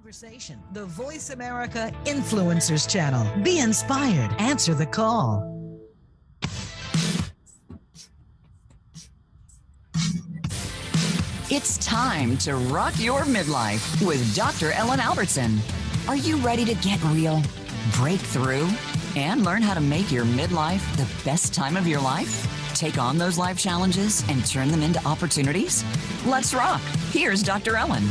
Conversation, the Voice America Influencers Channel. Be inspired. Answer the call. It's time to rock your midlife with Dr. Ellen Albertson. Are you ready to get real, break through, and learn how to make your midlife the best time of your life? Take on those life challenges and turn them into opportunities? Let's rock. Here's Dr. Ellen.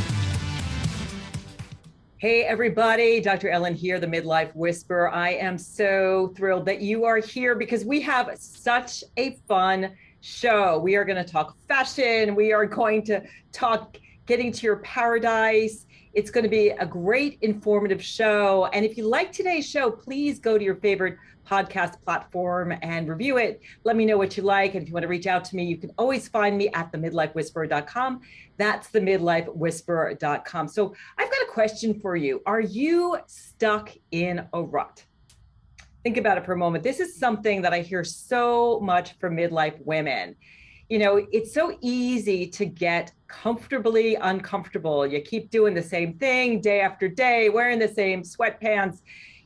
Hey, everybody. Dr. Ellen here, the Midlife Whisperer. I am so thrilled that you are here because we have such a fun show. We are going to talk fashion. We are going to talk getting to your paradise. It's going to be a great informative show. And if you like today's show, please go to your favorite podcast platform and review it. Let me know what you like. And if you want to reach out to me, you can always find me at themidlifewhisperer.com. That's themidlifewhisperer.com. So I've got a question for you. Are you stuck in a rut? Think about it for a moment. This is something that I hear so much from midlife women. You know, it's so easy to get comfortably uncomfortable. You keep doing the same thing day after day, wearing the same sweatpants,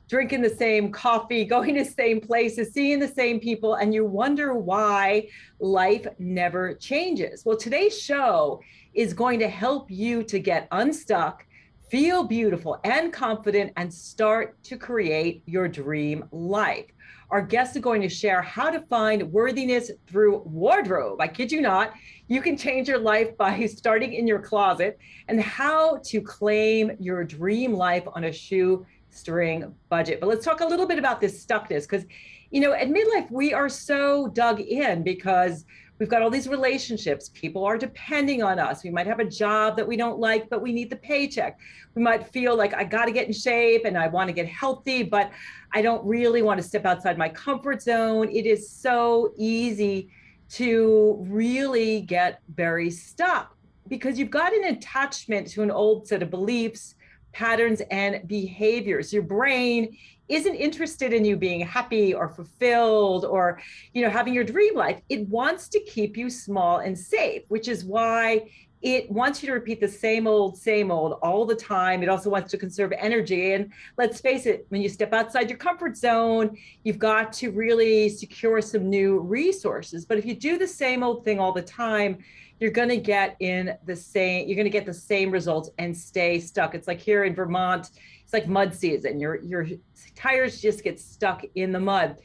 drinking the same coffee, going to the same places, seeing the same people, and you wonder why life never changes. Well, today's show is going to help you to get unstuck, feel beautiful and confident, and start to create your dream life. Our guests are going to share how to find worthiness through wardrobe. I kid you not, you can change your life by starting in your closet, and how to claim your dream life on a shoestring budget. But let's talk a little bit about this stuckness, because, you know, at midlife, we are so dug in because we've got all these relationships. People are depending on us. We might have a job that we don't like, but we need the paycheck. We might feel like I got to get in shape and I want to get healthy, but I don't really want to step outside my comfort zone. It is so easy to really get very stuck because you've got an attachment to an old set of beliefs, patterns, and behaviors. Your brain isn't interested in you being happy or fulfilled or, you know, having your dream life. It wants to keep you small and safe, which is why it wants you to repeat the same old all the time. It also wants to conserve energy. And let's face it, when you step outside your comfort zone, you've got to really secure some new resources. But if you do the same old thing all the time, you're going to get the same results and stay stuck. It's like here in Vermont, it's like mud season. Your tires just get stuck in the mud.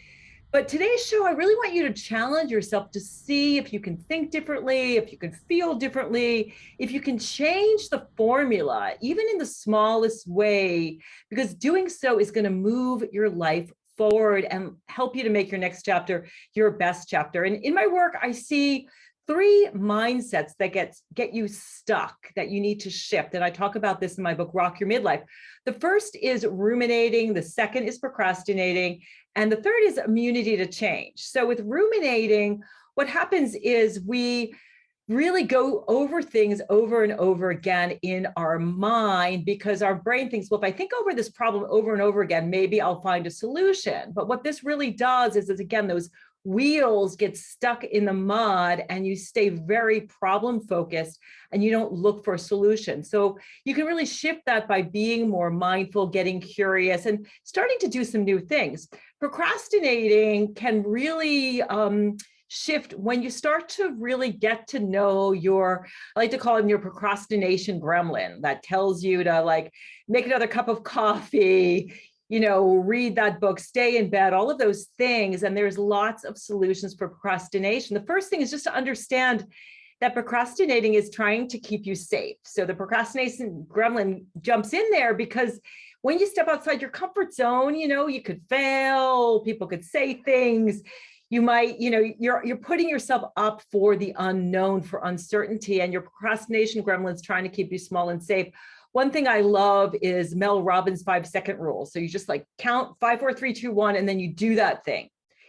But today's show, I really want you to challenge yourself to see if you can think differently, if you can feel differently, if you can change the formula, even in the smallest way, because doing so is going to move your life forward and help you to make your next chapter your best chapter. And in my work, I see 3 mindsets that get you stuck that you need to shift. And I talk about this in my book, Rock Your Midlife. The first is ruminating. The second is procrastinating. And the third is immunity to change. So with ruminating, what happens is we really go over things over and over again in our mind because our brain thinks, well, if I think over this problem over and over again, maybe I'll find a solution. But what this really does is again, those wheels get stuck in the mud and you stay very problem focused and you don't look for a solution. So you can really shift that by being more mindful, getting curious, and starting to do some new things. Procrastinating can really shift when you start to really get to know I like to call him your procrastination gremlin that tells you to like make another cup of coffee, you know, read that book, stay in bed, all of those things. And there's lots of solutions for procrastination. The first thing is just to understand that procrastinating is trying to keep you safe. So the procrastination gremlin jumps in there because when you step outside your comfort zone, you know, you could fail, people could say things. You might, you know, you're putting yourself up for the unknown, for uncertainty, and your procrastination gremlin's trying to keep you small and safe. One thing I love is Mel Robbins' 5-second rule. So you just like count 5, 4, 3, 2, 1, and then you do that thing.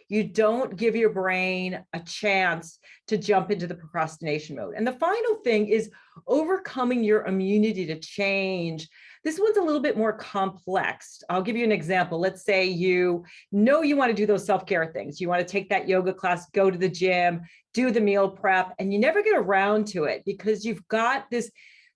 You don't give your brain a chance to jump into the procrastination mode. And the final thing is overcoming your immunity to change. This one's a little bit more complex. I'll give you an example. Let's say you know you want to do those self-care things. You want to take that yoga class, go to the gym, do the meal prep, and you never get around to it because you've got this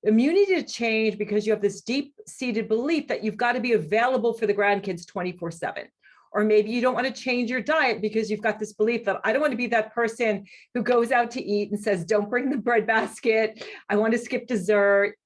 immunity to change because you have this deep-seated belief that you've got to be available for the grandkids 24/7. Or maybe you don't want to change your diet because you've got this belief that I don't want to be that person who goes out to eat and says, don't bring the bread basket. I want to skip dessert.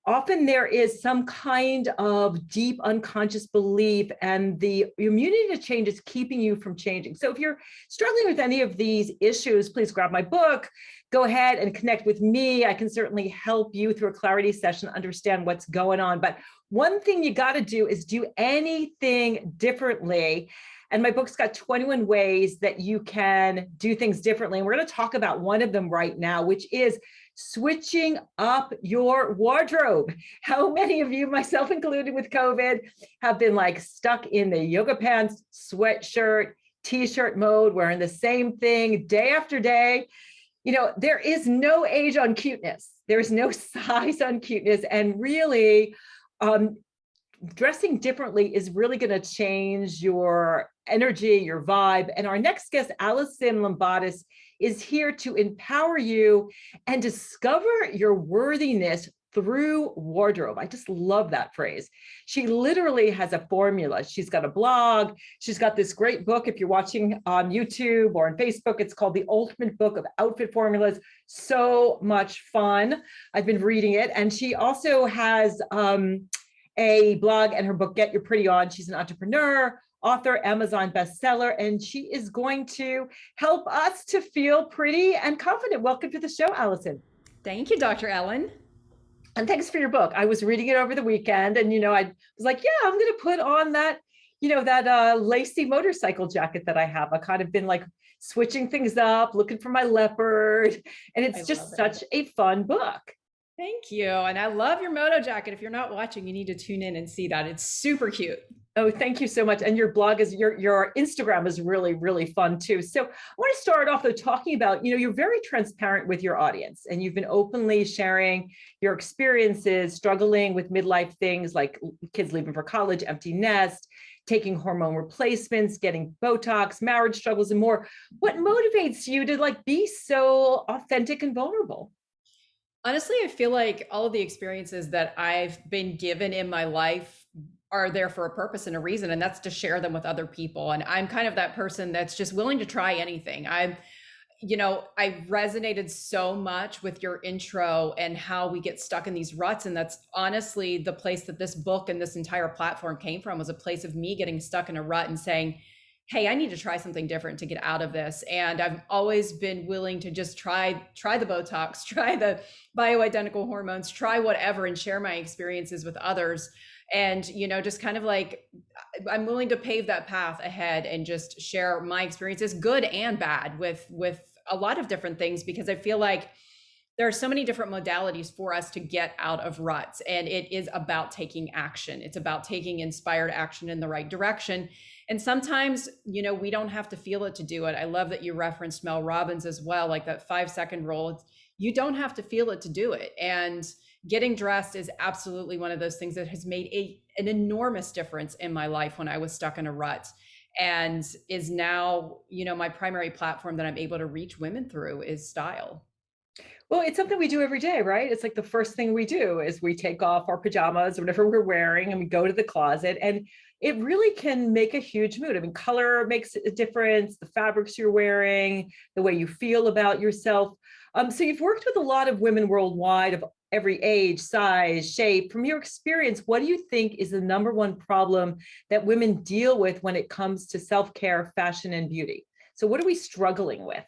Often there is some kind of deep unconscious belief, and the immunity to change is keeping you from changing. So if you're struggling with any of these issues, please grab my book, go ahead and connect with me. I can certainly help you through a clarity session, understand what's going on. But one thing you got to do is do anything differently. And my book's got 21 ways that you can do things differently. And we're going to talk about one of them right now, which is switching up your wardrobe. How many of you, myself included with COVID, have been like stuck in the yoga pants, sweatshirt, t-shirt mode, wearing the same thing day after day? You know, there is no age on cuteness. There's no size on cuteness. And really, dressing differently is really going to change your energy, your vibe. And our next guest, Alison Lambatis, is here to empower you and discover your worthiness through wardrobe. I just love that phrase. She literally has a formula. She's got a blog. She's got this great book. If you're watching on YouTube or on Facebook, it's called The Ultimate Book of Outfit Formulas. So much fun. I've been reading it. And she also has a blog and her book, Get Your Pretty On. She's an entrepreneur, author, Amazon bestseller, and she is going to help us to feel pretty and confident. Welcome to the show, Alison. Thank you, Dr. Ellen. And thanks for your book. I was reading it over the weekend, and I was like, yeah, I'm going to put on that, that lacy motorcycle jacket that I have. I've kind of been like switching things up, looking for my leopard, and it's just such a fun book. Thank you. And I love your moto jacket. If you're not watching, you need to tune in and see that. It's super cute. Oh, thank you so much. And your blog is your Instagram is really, really fun too. So I want to start off though talking about, you're very transparent with your audience, and you've been openly sharing your experiences, struggling with midlife things like kids leaving for college, empty nest, taking hormone replacements, getting Botox, marriage struggles, and more. What motivates you to be so authentic and vulnerable? Honestly, I feel like all of the experiences that I've been given in my life are there for a purpose and a reason, and that's to share them with other people. And I'm kind of that person that's just willing to try anything. I resonated so much with your intro and how we get stuck in these ruts. And that's honestly the place that this book and this entire platform came from, was a place of me getting stuck in a rut and saying, hey, I need to try something different to get out of this. And I've always been willing to just try the Botox, try the bioidentical hormones, try whatever, and share my experiences with others. And, just kind of like, I'm willing to pave that path ahead and just share my experiences, good and bad, with a lot of different things, because I feel like there are so many different modalities for us to get out of ruts. And it is about taking action. It's about taking inspired action in the right direction. And sometimes, we don't have to feel it to do it. I love that you referenced Mel Robbins as well, like that 5-second rule. You don't have to feel it to do it. And getting dressed is absolutely one of those things that has made an enormous difference in my life when I was stuck in a rut, and is now, my primary platform that I'm able to reach women through is style. Well, it's something we do every day, right? It's like the first thing we do is we take off our pajamas or whatever we're wearing, and we go to the closet, and it really can make a huge mood. I mean, color makes a difference, the fabrics you're wearing, the way you feel about yourself. So you've worked with a lot of women worldwide of every age, size, shape. From your experience, what do you think is the number one problem that women deal with when it comes to self-care, fashion, and beauty? So what are we struggling with?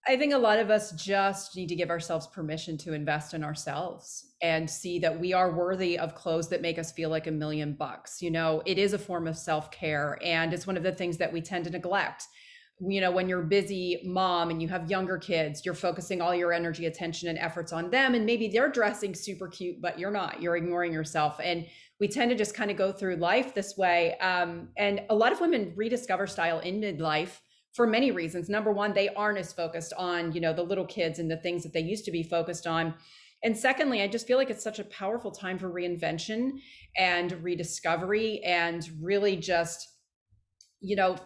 I think a lot of us just need to give ourselves permission to invest in ourselves and see that we are worthy of clothes that make us feel like $1,000,000. It is a form of self-care, and it's one of the things that we tend to neglect. When you're a busy mom and you have younger kids, you're focusing all your energy, attention, and efforts on them. And maybe they're dressing super cute, but you're not, you're ignoring yourself. And we tend to just kind of go through life this way. And a lot of women rediscover style in midlife for many reasons. Number one, they aren't as focused on, the little kids and the things that they used to be focused on. And secondly, I just feel like it's such a powerful time for reinvention and rediscovery, and really just,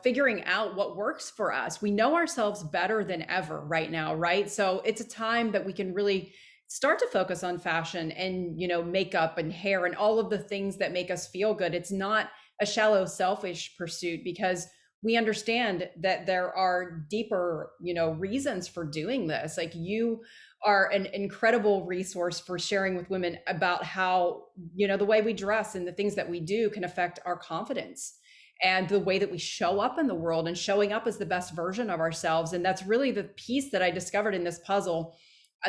figuring out what works for us. We know ourselves better than ever right now, right? So it's a time that we can really start to focus on fashion and, makeup and hair and all of the things that make us feel good. It's not a shallow, selfish pursuit, because we understand that there are deeper, reasons for doing this. Like, you are an incredible resource for sharing with women about how, the way we dress and the things that we do can affect our confidence and the way that we show up in the world, and showing up as the best version of ourselves. And that's really the piece that I discovered in this puzzle.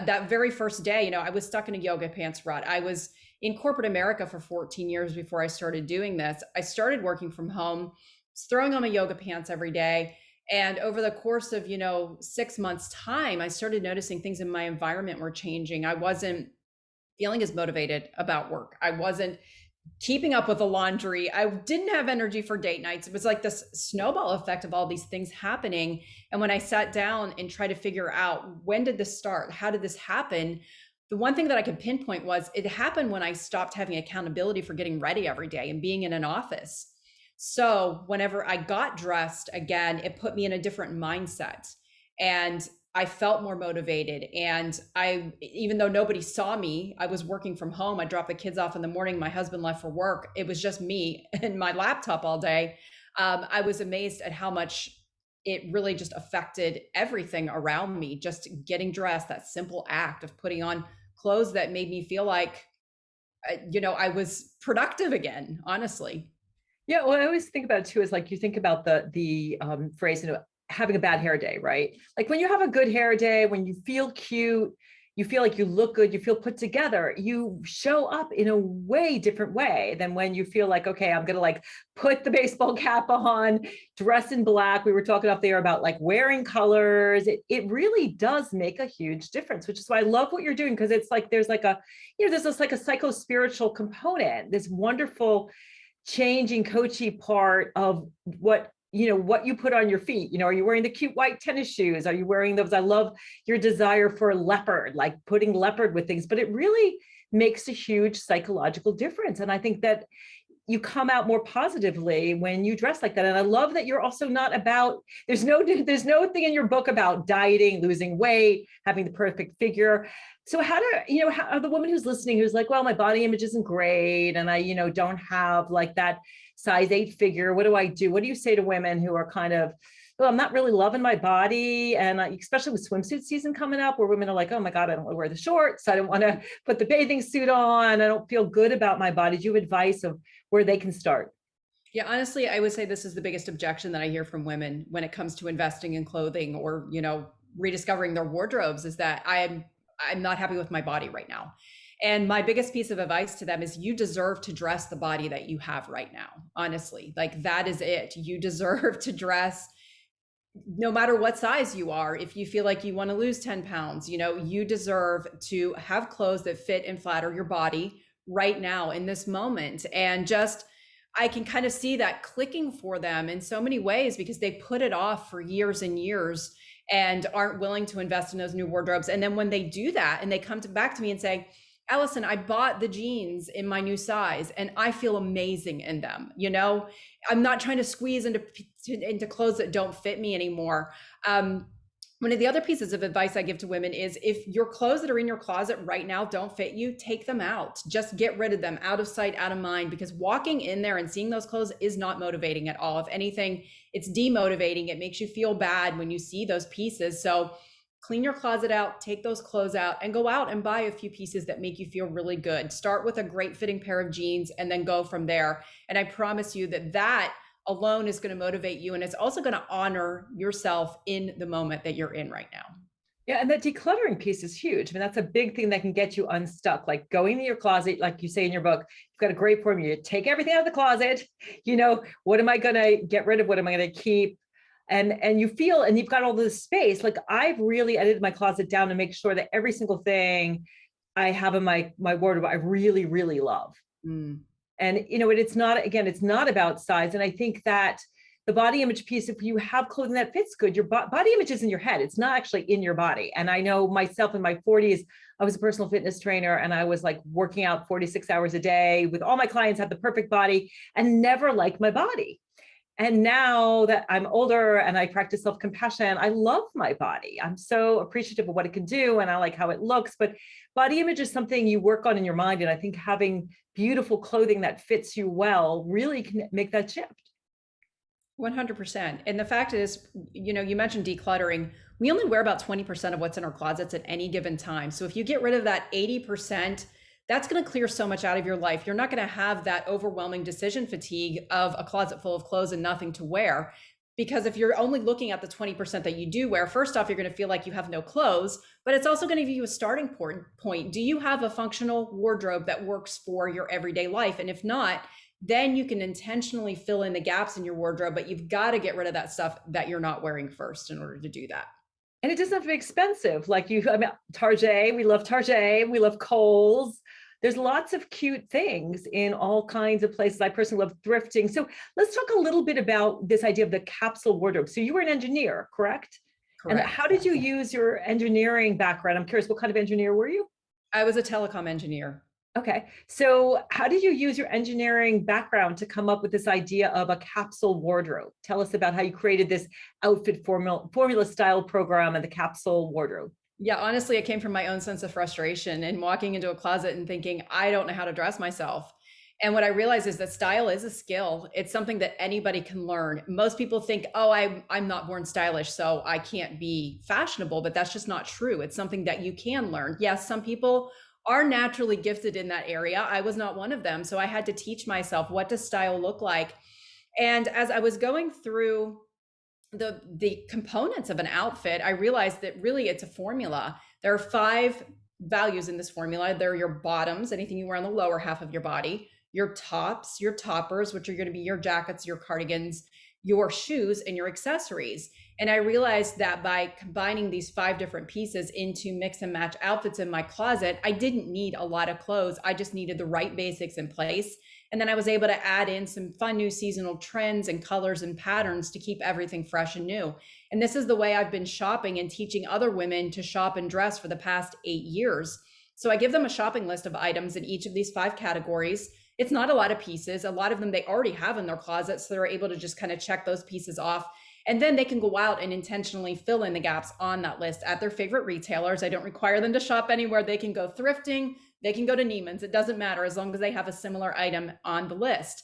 That very first day, I was stuck in a yoga pants rut. I was in corporate America for 14 years before I started doing this. I started working from home, throwing on my yoga pants every day. And over the course of, 6 months time, I started noticing things in my environment were changing. I wasn't feeling as motivated about work. I wasn't keeping up with the laundry. I didn't have energy for date nights. It was like this snowball effect of all these things happening. And when I sat down and tried to figure out, when did this start? How did this happen? The one thing that I could pinpoint was it happened when I stopped having accountability for getting ready every day and being in an office. So whenever I got dressed again, it put me in a different mindset, and I felt more motivated. And even though nobody saw me, I was working from home. I dropped the kids off in the morning. My husband left for work. It was just me and my laptop all day. I was amazed at how much it really just affected everything around me. Just getting dressed, that simple act of putting on clothes that made me feel like, I was productive again, honestly. Yeah, well, I always think about it too, is like, you think about the phrase, having a bad hair day, right? Like, when you have a good hair day, when you feel cute, you feel like you look good, you feel put together, you show up in a way different way than when you feel like, okay, I'm going to like put the baseball cap on, dress in black. We were talking up there about like wearing colors. It really does make a huge difference, which is why I love what you're doing. Because it's like, there's like there's this like a psycho-spiritual component, this wonderful changing coachy part of what you put on your feet. Are you wearing the cute white tennis shoes? Are you wearing those? I love your desire for leopard, like putting leopard with things, but it really makes a huge psychological difference. And I think that you come out more positively when you dress like that. And I love that you're also not about, there's no thing in your book about dieting, losing weight, having the perfect figure. So how the woman who's listening, who's like, well, my body image isn't great, and I, don't have like that size 8 figure. What do I do? What do you say to women who are kind of, well, I'm not really loving my body? And especially with swimsuit season coming up, where women are like, oh my God, I don't want to wear the shorts. I don't want to put the bathing suit on. I don't feel good about my body. Do you have advice of where they can start? Yeah, honestly, I would say this is the biggest objection that I hear from women when it comes to investing in clothing or, rediscovering their wardrobes, is that I'm not happy with my body right now. And my biggest piece of advice to them is, you deserve to dress the body that you have right now. Honestly, like, that is it. You deserve to dress no matter what size you are. If you feel like you want to lose 10 pounds, you deserve to have clothes that fit and flatter your body right now in this moment. And I can kind of see that clicking for them in so many ways, because they put it off for years and years and aren't willing to invest in those new wardrobes. And then when they do that and they come back to me and say, Allison, I bought the jeans in my new size and I feel amazing in them. I'm not trying to squeeze into clothes that don't fit me anymore. One of the other pieces of advice I give to women is, if your clothes that are in your closet right now don't fit you, take them out. Just get rid of them, out of sight, out of mind, because walking in there and seeing those clothes is not motivating at all. If anything, it's demotivating. It makes you feel bad when you see those pieces. So clean your closet out, take those clothes out, and go out and buy a few pieces that make you feel really good. Start with a great fitting pair of jeans and then go from there. And I promise you that alone is going to motivate you. And it's also going to honor yourself in the moment that you're in right now. Yeah. And that decluttering piece is huge. I mean, that's a big thing that can get you unstuck. Like going to your closet, like you say in your book, you've got a great formula. You take everything out of the closet, what am I going to get rid of? What am I going to keep? And you feel, and you've got all this space. Like, I've really edited my closet down to make sure that every single thing I have in my wardrobe, I really, really love. Mm. And, it's not about size. And I think that the body image piece, if you have clothing that fits good, your body image is in your head. It's not actually in your body. And I know myself in my 40s, I was a personal fitness trainer, and I was like working out 46 hours a day with all my clients, had the perfect body and never liked my body. And now that I'm older and I practice self-compassion, I love my body. I'm so appreciative of what it can do and I like how it looks. But body image is something you work on in your mind. And I think having beautiful clothing that fits you well really can make that shift. 100%. And the fact is, you know, you mentioned decluttering. We only wear about 20% of what's in our closets at any given time. So if you get rid of that 80%, that's going to clear so much out of your life. You're not going to have that overwhelming decision fatigue of a closet full of clothes and nothing to wear. Because if you're only looking at the 20% that you do wear, first off, you're going to feel like you have no clothes, but it's also going to give you a starting point. Do you have a functional wardrobe that works for your everyday life? And if not, then you can intentionally fill in the gaps in your wardrobe, but you've got to get rid of that stuff that you're not wearing first in order to do that. And it doesn't have to be expensive. Like I mean, Target, we love Kohl's. There's lots of cute things in all kinds of places. I personally love thrifting. So let's talk a little bit about this idea of the capsule wardrobe. So you were an engineer, correct? Correct. And how did you use your engineering background? I'm curious, what kind of engineer were you? I was a telecom engineer. Okay. So how did you use your engineering background to come up with this idea of a capsule wardrobe? Tell us about how you created this outfit formula style program and the capsule wardrobe. Yeah, honestly, it came from my own sense of frustration and walking into a closet and thinking, I don't know how to dress myself. And what I realized is that style is a skill. It's something that anybody can learn. Most people think, oh, I'm not born stylish, so I can't be fashionable, but that's just not true. It's something that you can learn. Yes, some people are naturally gifted in that area. I was not one of them. So I had to teach myself, what does style look like? And as I was going through the components of an outfit, I realized that really it's a formula. There are 5 values in this formula. They're your bottoms, anything you wear on the lower half of your body, your tops, your toppers, which are going to be your jackets, your cardigans, your shoes, and your accessories. And I realized that by combining these 5 different pieces into mix and match outfits in my closet, I didn't need a lot of clothes. I just needed the right basics in place. And then I was able to add in some fun new seasonal trends and colors and patterns to keep everything fresh and new. And this is the way I've been shopping and teaching other women to shop and dress for the past 8 years. So I give them a shopping list of items in each of these 5 categories. It's not a lot of pieces. A lot of them they already have in their closet, so they're able to just kind of check those pieces off. And then they can go out and intentionally fill in the gaps on that list at their favorite retailers. I don't require them to shop anywhere. They can go thrifting, they can go to Neiman's. It doesn't matter as long as they have a similar item on the list.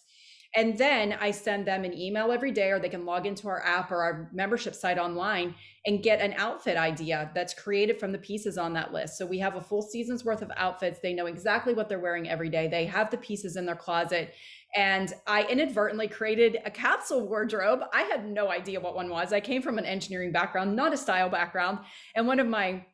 And then I send them an email every day, or they can log into our app or our membership site online and get an outfit idea that's created from the pieces on that list. So we have a full season's worth of outfits. They know exactly what they're wearing every day. They have the pieces in their closet. And I inadvertently created a capsule wardrobe. I had no idea what one was. I came from an engineering background, not a style background. And one of my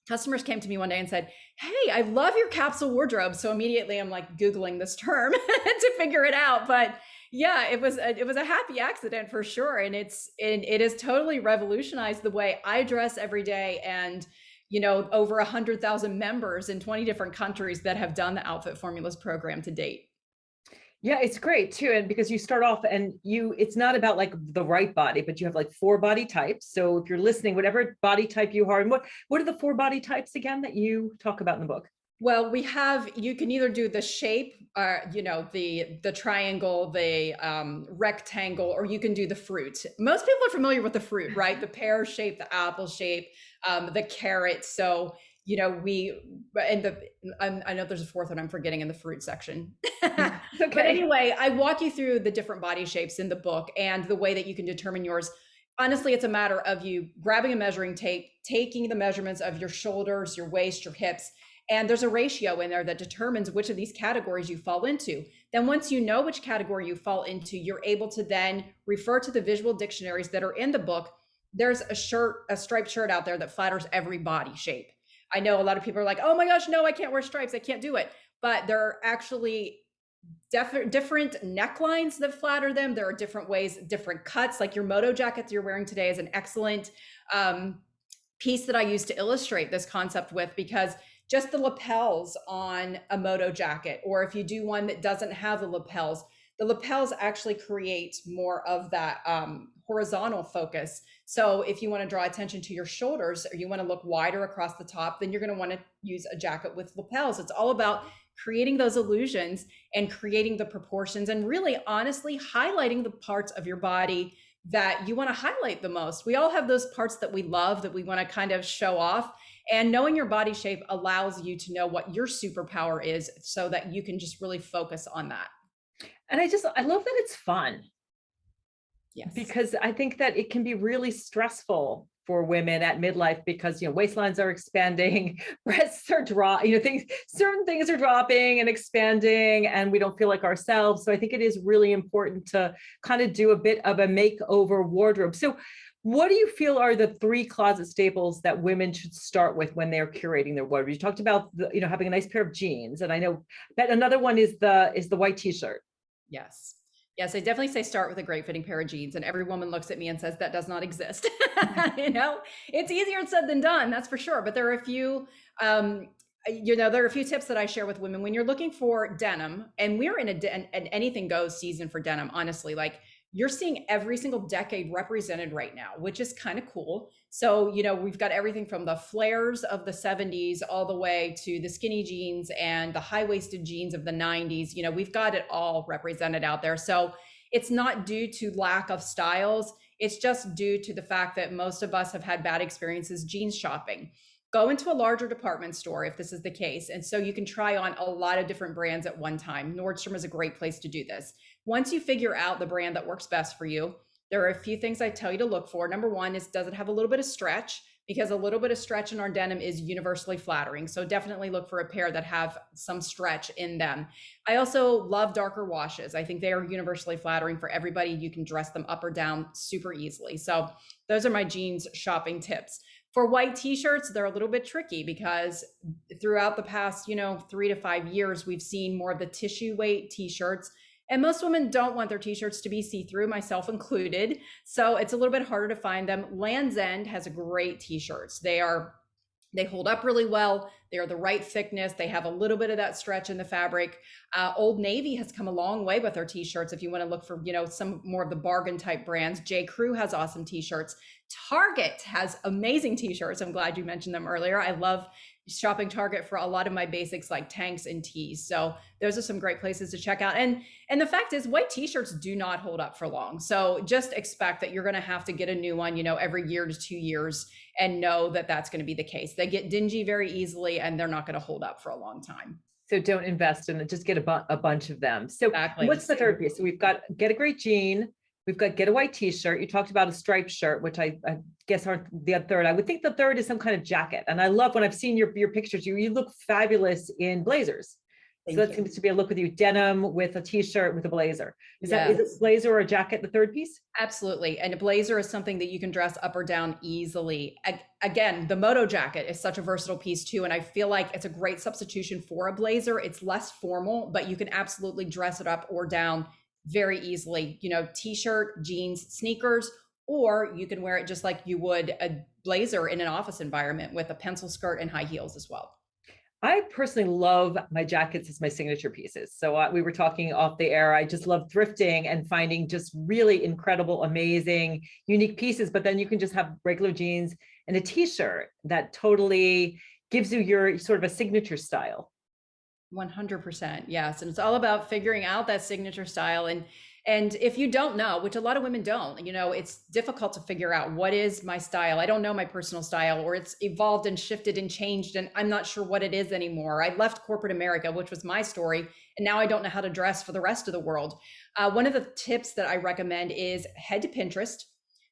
customers came to me one day and said, hey, I love your capsule wardrobe. So immediately I'm like Googling this term to figure it out. But yeah, it was a happy accident for sure. And it has totally revolutionized the way I dress every day. And, you know, over 100,000 members in 20 different countries that have done the Outfit Formulas program to date. Yeah, it's great too. And because you start off and it's not about like the right body, but you have like 4 body types. So if you're listening, whatever body type you are, and what are the 4 body types again that you talk about in the book? Well, you can either do the shape, you know, the triangle, the rectangle, or you can do the fruit. Most people are familiar with the fruit, right? The pear shape, the apple shape, the carrot. So, you know, I know there's a 4th one I'm forgetting in the fruit section. Okay. But anyway, I walk you through the different body shapes in the book and the way that you can determine yours. Honestly, it's a matter of you grabbing a measuring tape, taking the measurements of your shoulders, your waist, your hips, and there's a ratio in there that determines which of these categories you fall into. Then once you know which category you fall into, you're able to then refer to the visual dictionaries that are in the book. There's a striped shirt out there that flatters every body shape. I know a lot of people are like, oh my gosh, no, I can't wear stripes. I can't do it. But there are actually different necklines that flatter them. There are different ways, different cuts, like your moto jacket that you're wearing today is an excellent piece that I use to illustrate this concept with, because just the lapels on a moto jacket, or if you do one that doesn't have the lapels actually create more of that horizontal focus. So if you want to draw attention to your shoulders, or you want to look wider across the top, then you're going to want to use a jacket with lapels. It's all about creating those illusions and creating the proportions and really honestly highlighting the parts of your body that you want to highlight the most. We all have those parts that we love that we want to kind of show off. And knowing your body shape allows you to know what your superpower is so that you can just really focus on that. And I love that it's fun. Yes. Because I think that it can be really stressful for women at midlife because, waistlines are expanding, breasts are dropping, certain things are dropping and expanding, and we don't feel like ourselves. So I think it is really important to kind of do a bit of a makeover wardrobe. So what do you feel are the 3 closet staples that women should start with when they're curating their wardrobe? You talked about having a nice pair of jeans, and I know that another one is the white t-shirt. Yes. Yes, I definitely say start with a great fitting pair of jeans, and every woman looks at me and says that does not exist. It's easier said than done, that's for sure. But there are a few, there are a few tips that I share with women when you're looking for denim, and we're in an anything goes season for denim. Honestly, like you're seeing every single decade represented right now, which is kind of cool. So, we've got everything from the flares of the 70s all the way to the skinny jeans and the high-waisted jeans of the 90s. We've got it all represented out there. So it's not due to lack of styles. It's just due to the fact that most of us have had bad experiences jeans shopping. Go into a larger department store if this is the case. And so you can try on a lot of different brands at one time. Nordstrom is a great place to do this. Once you figure out the brand that works best for you, there are a few things I tell you to look for. Number one is, does it have a little bit of stretch? Because a little bit of stretch in our denim is universally flattering. So definitely look for a pair that have some stretch in them. I also love darker washes. I think they are universally flattering for everybody. You can dress them up or down super easily. So those are my jeans shopping tips. For white t-shirts, they're a little bit tricky because throughout the past, 3 to 5 years, we've seen more of the tissue weight t-shirts. And most women don't want their t-shirts to be see-through, myself included. So it's a little bit harder to find them. Land's End has a great t-shirts. They hold up really well. They are the right thickness. They have a little bit of that stretch in the fabric. Old Navy has come a long way with their t-shirts. If you want to look for, some more of the bargain type brands, J. Crew has awesome t-shirts. Target has amazing t-shirts. I'm glad you mentioned them earlier. I love shopping Target for a lot of my basics like tanks and tees. So those are some great places to check out. And the fact is, white t-shirts do not hold up for long. So just expect that you're going to have to get a new one, every year to 2 years, and know that that's going to be the case. They get dingy very easily and they're not going to hold up for a long time. So don't invest in it, just get a bunch of them. So exactly. What's the third piece? So we've got get a great jean. We've got get a white t-shirt. You talked about a striped shirt, which I guess aren't the third. I would think the third is some kind of jacket. And I love when I've seen your pictures, you look fabulous in blazers. So that seems to be a look with you, denim with a t-shirt with a blazer. Is it blazer or a jacket, the third piece? Absolutely. And a blazer is something that you can dress up or down easily. Again, the moto jacket is such a versatile piece too. And I feel like it's a great substitution for a blazer. It's less formal, but you can absolutely dress it up or down very easily, t-shirt, jeans, sneakers, or you can wear it just like you would a blazer in an office environment with a pencil skirt and high heels as well. I personally love my jackets as my signature pieces. So we were talking off the air. I just love thrifting and finding just really incredible, amazing, unique pieces. But then you can just have regular jeans and a t-shirt that totally gives you your sort of a signature style. 100%. Yes. And it's all about figuring out that signature style. And if you don't know, which a lot of women don't, it's difficult to figure out what is my style. I don't know my personal style, or it's evolved and shifted and changed, and I'm not sure what it is anymore. I left corporate America, which was my story, and now I don't know how to dress for the rest of the world. One of the tips that I recommend is head to Pinterest.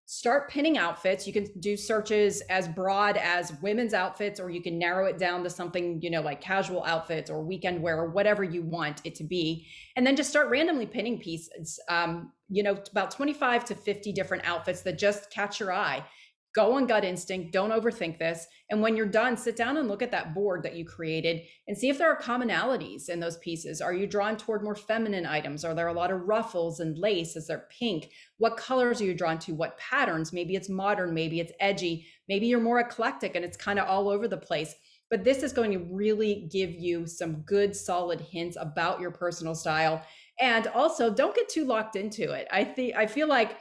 Start pinning outfits. You can do searches as broad as women's outfits, or you can narrow it down to something, like casual outfits or weekend wear or whatever you want it to be. And then just start randomly pinning pieces, about 25 to 50 different outfits that just catch your eye. Go on gut instinct. Don't overthink this. And when you're done, sit down and look at that board that you created and see if there are commonalities in those pieces. Are you drawn toward more feminine items? Are there a lot of ruffles and lace? Is there pink? What colors are you drawn to? What patterns? Maybe it's modern, maybe it's edgy, maybe you're more eclectic and it's kind of all over the place. But this is going to really give you some good, solid hints about your personal style. And also, don't get too locked into it. I feel like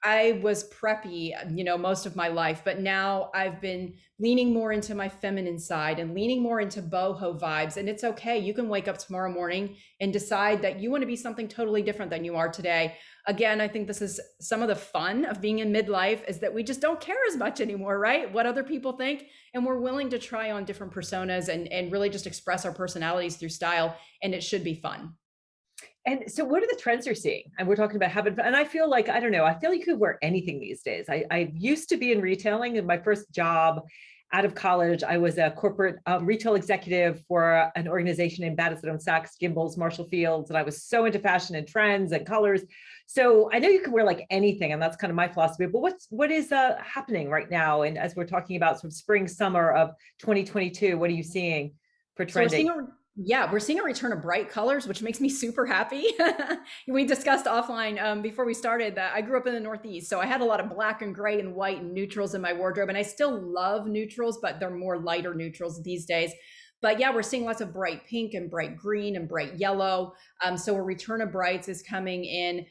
I was preppy, most of my life, but now I've been leaning more into my feminine side and leaning more into boho vibes. And it's okay. You can wake up tomorrow morning and decide that you want to be something totally different than you are today. Again, I think this is some of the fun of being in midlife, is that we just don't care as much anymore, right? What other people think. And we're willing to try on different personas and really just express our personalities through style. And it should be fun. And so what are the trends you're seeing? And we're talking about having fun. And I feel like, I don't know, I feel you could wear anything these days. I used to be in retailing, and my first job out of college, I was a corporate retail executive for an organization named Madison Sachs, Gimbels, Marshall Fields. And I was so into fashion and trends and colors. So I know you can wear like anything, and that's kind of my philosophy, but what is happening right now? And as we're talking about sort of spring, summer of 2022, what are you seeing for trending? We're seeing a return of bright colors, which makes me super happy. We discussed offline before we started that I grew up in the Northeast. So I had a lot of black and gray and white and neutrals in my wardrobe. And I still love neutrals, but they're more lighter neutrals these days. But yeah, we're seeing lots of bright pink and bright green and bright yellow. So a return of brights is coming in.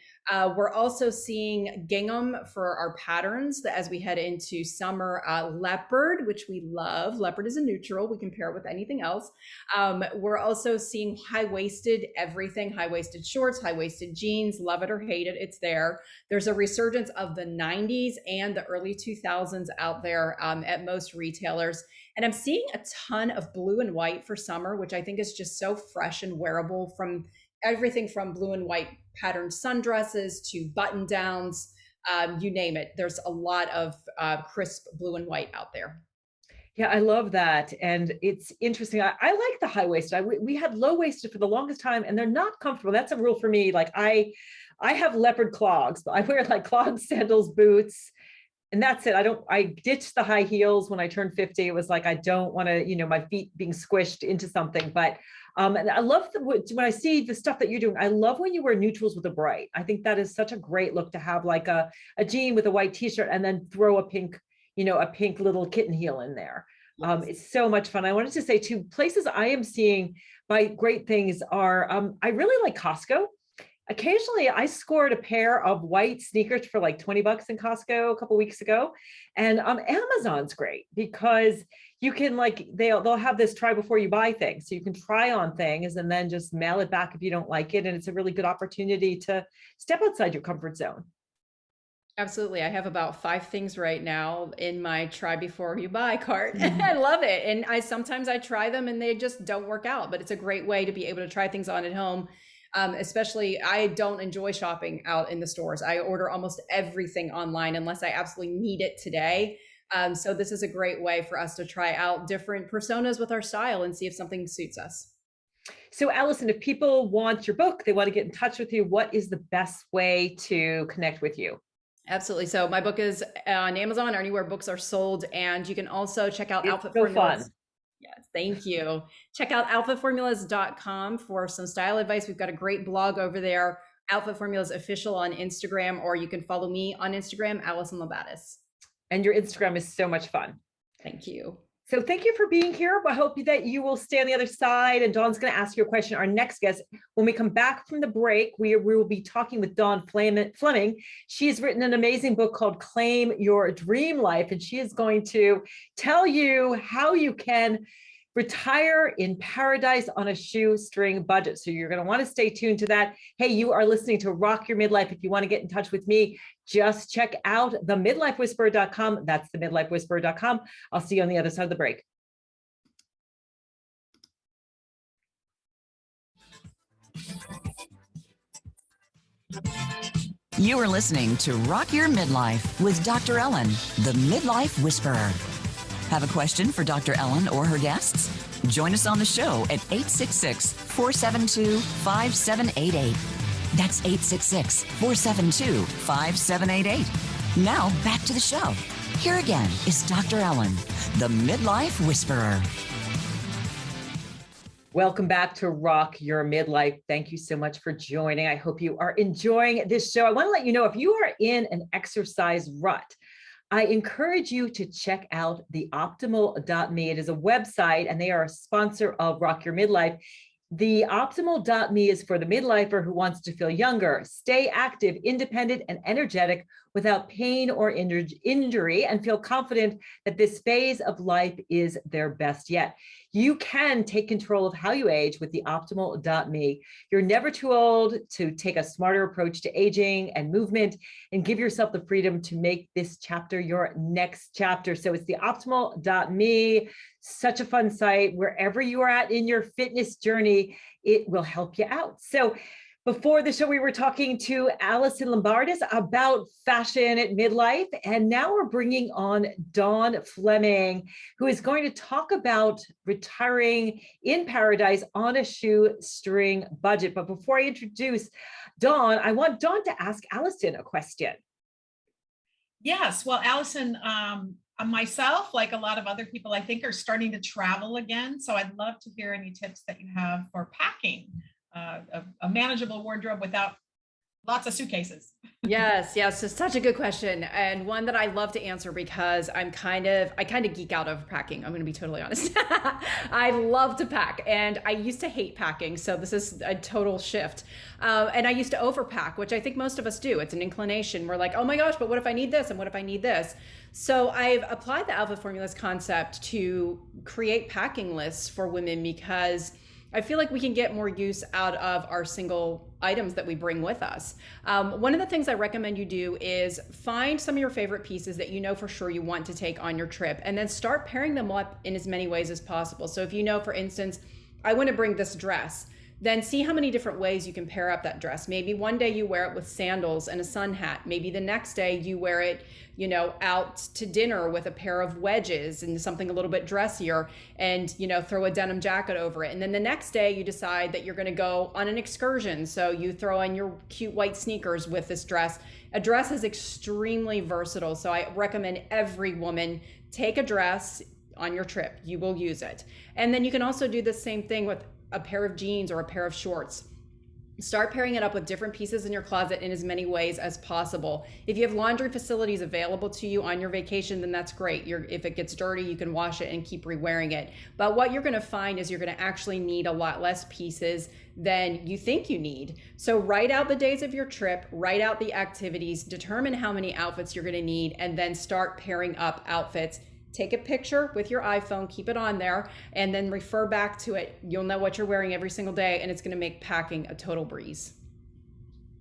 We're also seeing gingham for our patterns as we head into summer. Leopard, which we love. Leopard is a neutral. We can pair it with anything else. We're also seeing high-waisted everything, high-waisted shorts, high-waisted jeans, love it or hate it, it's there. There's a resurgence of the 90s and the early 2000s out there at most retailers. And I'm seeing a ton of blue and white for summer, which I think is just so fresh and wearable, from everything from blue and white patterned sundresses to button downs, you name it. There's a lot of crisp blue and white out there. Yeah, I love that. And it's interesting. I like the high waisted. We had low waisted for the longest time, and they're not comfortable. That's a rule for me. Like I have leopard clogs, but I wear like clogs, sandals, boots. And that's it. I ditched the high heels when I turned 50. It was like, I don't want to, my feet being squished into something. But and I love when I see the stuff that you're doing. I love when you wear neutrals with a bright. I think that is such a great look, to have like a jean with a white t-shirt and then throw a pink little kitten heel in there. Yes. It's so much fun. I wanted to say, two places I am seeing my great things are, I really like Costco. Occasionally I scored a pair of white sneakers for like $20 in Costco a couple weeks ago. And Amazon's great because you can they'll have this try before you buy things. So you can try on things and then just mail it back if you don't like it. And it's a really good opportunity to step outside your comfort zone. Absolutely. I have about 5 things right now in my try before you buy cart. I love it. And sometimes I try them and they just don't work out, but it's a great way to be able to try things on at home. Especially, I don't enjoy shopping out in the stores. I order almost everything online unless I absolutely need it today. So this is a great way for us to try out different personas with our style and see if something suits us. So Allison, if people want your book, they want to get in touch with you, what is the best way to connect with you? Absolutely. So my book is on Amazon or anywhere books are sold. And you can also check out Outfit so Formulas. Fun. Yes, thank you. Check out outfitformulas.com for some style advice. We've got a great blog over there, Outfit Formulas Official on Instagram, or you can follow me on Instagram, Allison Labatis. And your Instagram is so much fun. Thank you. So thank you for being here. I hope that you will stay on the other side. And Dawn's going to ask you a question. Our next guest, when we come back from the break, we will be talking with Dawn Fleming. She has written an amazing book called Claim Your Dream Life. And she is going to tell you how you can retire in paradise on a shoestring budget. So you're going to want to stay tuned to that. Hey, you are listening to Rock Your Midlife. If you want to get in touch with me, just check out themidlifewhisperer.com. That's themidlifewhisperer.com. I'll see you on the other side of the break. You are listening to Rock Your Midlife with Dr. Ellen, the Midlife Whisperer. Have a question for Dr. Ellen or her guests? Join us on the show at 866-472-5788. That's 866-472-5788. Now back to the show. Here again is Dr. Ellen, the Midlife Whisperer. Welcome back to Rock Your Midlife. Thank you so much for joining. I hope you are enjoying this show. I want to let you know, if you are in an exercise rut, I encourage you to check out the optimal.me. It is a website and they are a sponsor of Rock Your Midlife. The optimal.me is for the midlifer who wants to feel younger, stay active, independent, and energetic without pain or injury and feel confident that this phase of life is their best yet. You can take control of how you age with the optimal.me. You're never too old to take a smarter approach to aging and movement and give yourself the freedom to make this chapter your next chapter. So it's the optimal.me. Such a fun site. Wherever you are at in your fitness journey, it will help you out. So before the show, we were talking to Alison Lombardis about fashion at midlife, and now we're bringing on Dawn Fleming, who is going to talk about retiring in paradise on a shoestring budget. But before I introduce Dawn, I want Dawn to ask Alison a question. Yes, well, Alison, myself, like a lot of other people, I think are starting to travel again. So I'd love to hear any tips that you have for packing a manageable wardrobe without lots of suitcases. Yes, it's such a good question, and one that I love to answer because I kind of geek out over packing. I'm going to be totally honest. I love to pack, and I used to hate packing, so this is a total shift. And I used to overpack, which I think most of us do. It's an inclination. We're like, oh my gosh, but what if I need this, and what if I need this? So I've applied the Alpha Formulas concept to create packing lists for women because I feel like we can get more use out of our single items that we bring with us. One of the things I recommend you do is find some of your favorite pieces that you know for sure you want to take on your trip, and then start pairing them up in as many ways as possible. So if you know, for instance, I want to bring this dress, then see how many different ways you can pair up that dress. Maybe one day you wear it with sandals and a sun hat. Maybe the next day you wear it, out to dinner with a pair of wedges and something a little bit dressier, and, throw a denim jacket over it. And then the next day you decide that you're going to go on an excursion. So you throw on your cute white sneakers with this dress. A dress is extremely versatile. So I recommend every woman take a dress on your trip. You will use it. And then you can also do the same thing with a pair of jeans or a pair of shorts. Start pairing it up with different pieces in your closet in as many ways as possible. If you have laundry facilities available to you on your vacation, then that's great. If it gets dirty, you can wash it and keep re-wearing it. But what you're going to find is you're going to actually need a lot less pieces than you think you need. So write out the days of your trip, write out the activities, determine how many outfits you're going to need, and then start pairing up outfits. Take a picture with your iPhone, keep it on there, and then refer back to it. You'll know what you're wearing every single day, and it's going to make packing a total breeze.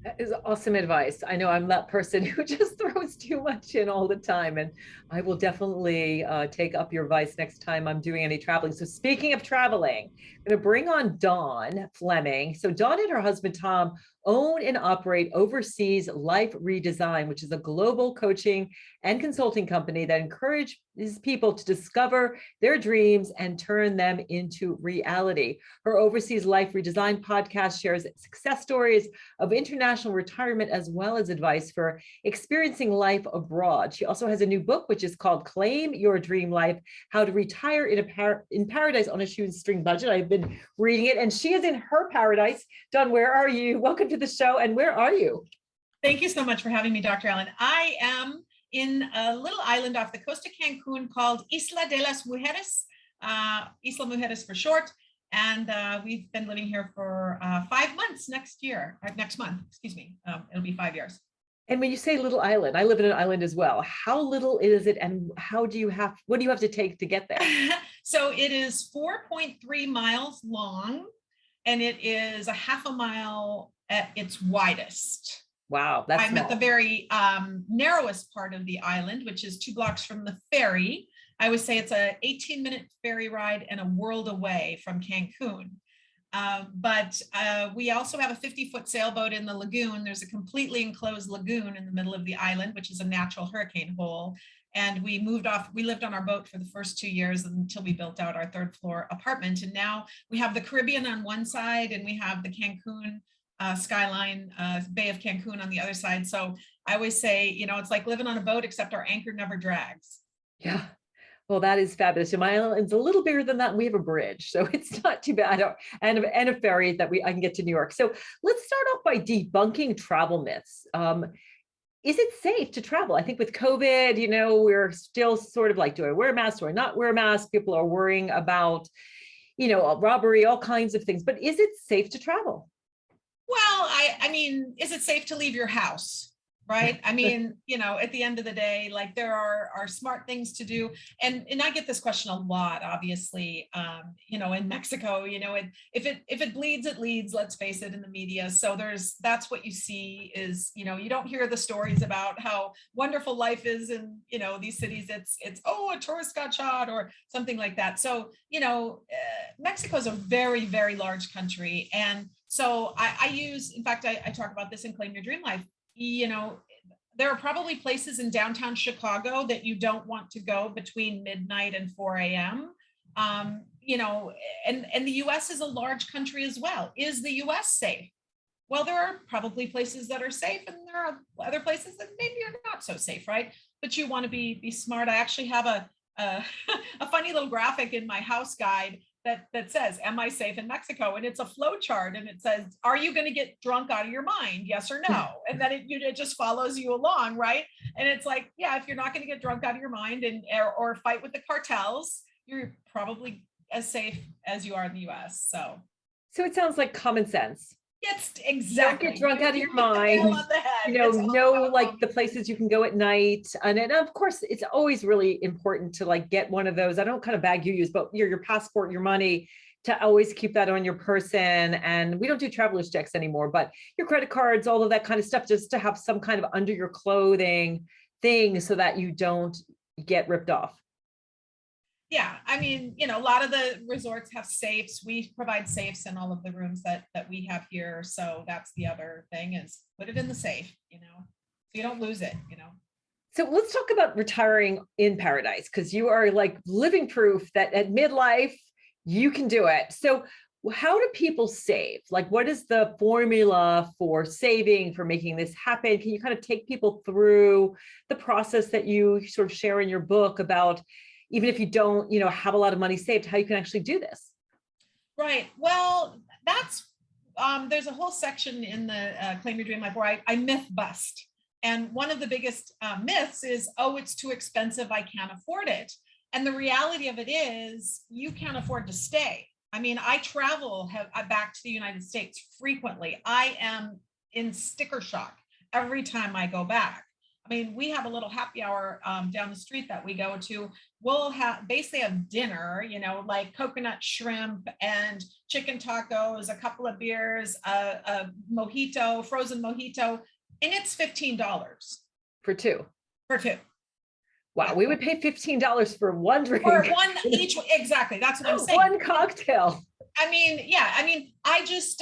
That is awesome advice. I know I'm that person who just throws too much in all the time, and I will definitely take up your advice next time I'm doing any traveling. So speaking of traveling, I'm going to bring on Dawn Fleming. So Dawn and her husband, Tom, own and operate Overseas Life Redesign, which is a global coaching and consulting company that encourages people to discover their dreams and turn them into reality. Her Overseas Life Redesign podcast shares success stories of international retirement as well as advice for experiencing life abroad. She also has a new book, which is called Claim Your Dream Life: How to Retire in Paradise on a Shoestring Budget. I've been reading it, and she is in her paradise. Dawn, where are you? Welcome to the show, and where are you? Thank you so much for having me, Dr. Ellen. I am in a little island off the coast of Cancun called Isla de las Mujeres, Isla Mujeres for short. And we've been living here for 5 months next month, excuse me. It'll be 5 years. And when you say little island, I live in an island as well. How little is it, and what do you have to take to get there? So it is 4.3 miles long, and it is a half a mile at its widest. Wow, that's I'm small. at the very narrowest part of the island, which is 2 blocks from the ferry. I would say it's a 18-minute ferry ride and a world away from Cancun. But we also have a 50-foot sailboat in the lagoon. There's a completely enclosed lagoon in the middle of the island, which is a natural hurricane hole. And we lived on our boat for the first 2 years until we built out our 3rd floor apartment. And now we have the Caribbean on one side, and we have the Cancun skyline, Bay of Cancun on the other side. So I always say, it's like living on a boat, except our anchor never drags. Yeah. Well, that is fabulous. And my island's a little bigger than that. And we have a bridge, so it's not too bad, and a ferry that I can get to New York. So let's start off by debunking travel myths. Is it safe to travel? I think with COVID, we're still sort of like, do I wear a mask? Do I not wear a mask? People are worrying about, robbery, all kinds of things. But is it safe to travel? Well, I mean, is it safe to leave your house? right? I mean, at the end of the day, like there are smart things to do. And I get this question a lot, obviously, in Mexico, if it bleeds, it leads, let's face it, in the media. So that's what you see is, you don't hear the stories about how wonderful life is in, these cities. It's, oh, a tourist got shot or something like that. So, Mexico is a very, very large country. And so in fact, I talk about this in Claim Your Dream Life. There are probably places in downtown Chicago that you don't want to go between midnight and 4 a.m. And the US is a large country as well. Is the US safe? Well, there are probably places that are safe and there are other places that maybe are not so safe, right? But you want to be smart. I actually have a funny little graphic in my house guide that says, am I safe in Mexico? And it's a flow chart and it says, are you going to get drunk out of your mind? Yes or no? And then it just follows you along, right? And it's like, yeah, if you're not going to get drunk out of your mind or fight with the cartels, you're probably as safe as you are in the US. So it sounds like common sense. It's exactly. Don't get drunk out of your mind. Know like the places you can go at night. And of course, it's always really important to like get one of those. I don't kind of bag you use, but your passport, your money, to always keep that on your person. And we don't do traveler's checks anymore, but your credit cards, all of that kind of stuff, just to have some kind of under your clothing thing so that you don't get ripped off. Yeah, I mean, a lot of the resorts have safes. We provide safes in all of the rooms that we have here. So that's the other thing is put it in the safe, so you don't lose it, So let's talk about retiring in paradise, because you are like living proof that at midlife, you can do it. So how do people save? Like, what is the formula for saving, for making this happen? Can you kind of take people through the process that you sort of share in your book about, even if you don't, have a lot of money saved, how you can actually do this? Right. Well, that's, there's a whole section in the Claim Your Dream Life where I myth bust. And one of the biggest myths is, oh, it's too expensive, I can't afford it. And the reality of it is you can't afford to stay. I mean, I travel back to the United States frequently. I am in sticker shock every time I go back. I mean, we have a little happy hour down the street that we go to. We'll basically have dinner, like coconut shrimp and chicken tacos, a couple of beers, a mojito, frozen mojito, and it's $15 for two. Wow, we would pay $15 for one drink. Or one each, exactly. That's what I'm saying. One cocktail. I mean, yeah. I mean, I just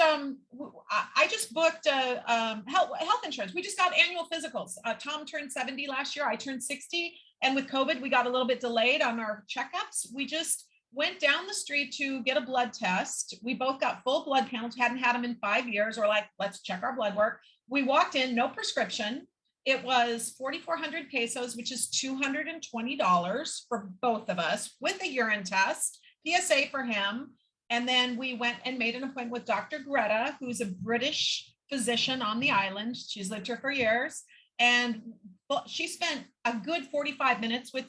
booked health insurance. We just got annual physicals. Tom turned 70 last year. I turned 60, and with COVID, we got a little bit delayed on our checkups. We just went down the street to get a blood test. We both got full blood panels. Hadn't had them in 5 years. We're like, let's check our blood work. We walked in, no prescription. It was 4,400 pesos, which is $220 for both of us, with a urine test, PSA for him. And then we went and made an appointment with Dr. Greta, who's a British physician on the island. She's lived here for years. And she spent a good 45 minutes with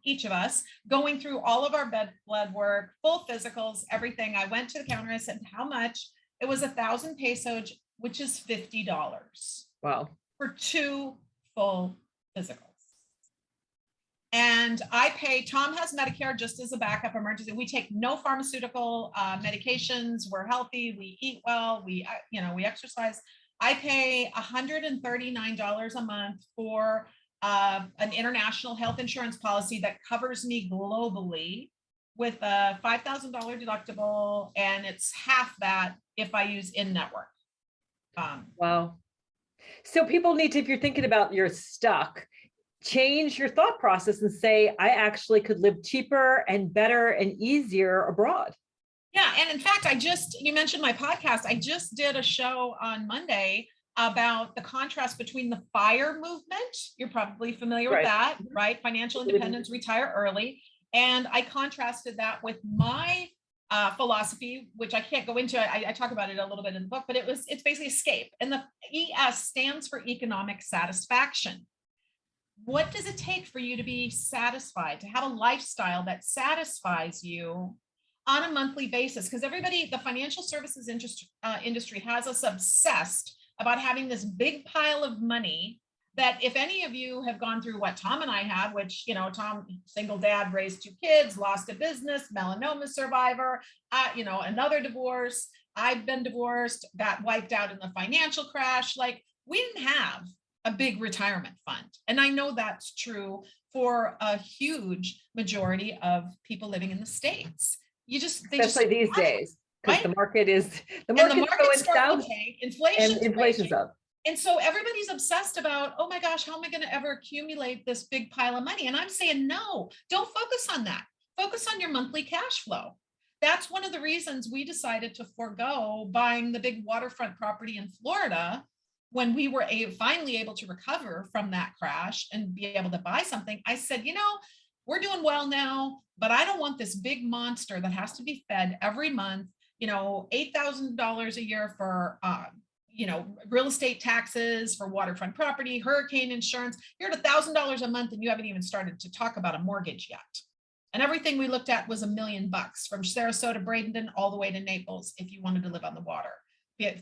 each of us, going through all of our blood work, full physicals, everything. I went to the counter, I said, how much? It was 1,000 pesos, which is $50. Wow. For 2 full physicals. And I pay, Tom has Medicare just as a backup emergency. We take no pharmaceutical medications. We're healthy. We eat well. We exercise. I pay $139 a month for an international health insurance policy that covers me globally with a $5,000 deductible. And it's half that if I use in-network. Wow. So people need to, if you're thinking about you're stuck, change your thought process and say, I actually could live cheaper and better and easier abroad. Yeah. And in fact, you mentioned my podcast. I just did a show on Monday about the contrast between the FIRE movement. You're probably familiar with that, right? Financial independence, retire early. And I contrasted that with my philosophy, which I can't go into. I talk about it a little bit in the book, but it's basically escape. And the ES stands for economic satisfaction. What does it take for you to be satisfied, to have a lifestyle that satisfies you on a monthly basis? Because the financial services industry has us obsessed about having this big pile of money that if any of you have gone through what Tom and I have, which, you know, Tom, single dad, raised 2 kids, lost a business, melanoma survivor, you know, another divorce. I've been divorced, got wiped out in the financial crash. Like, we didn't have a big retirement fund. And I know that's true for a huge majority of people living in the States. Especially these days, because right? the market's Going south, to tank, inflation's up. And so everybody's obsessed about, oh my gosh, how am I going to ever accumulate this big pile of money? And I'm saying, no, don't focus on that. Focus on your monthly cash flow. That's one of the reasons we decided to forego buying the big waterfront property in Florida when we were finally able to recover from that crash and be able to buy something. I said, you know, we're doing well now, but I don't want this big monster that has to be fed every month, you know, $8,000 a year for, you know, real estate taxes for waterfront property, hurricane insurance. You're at $1,000 a month and you haven't even started to talk about a mortgage yet. And everything we looked at was $1 million from Sarasota, Bradenton, all the way to Naples, if you wanted to live on the water,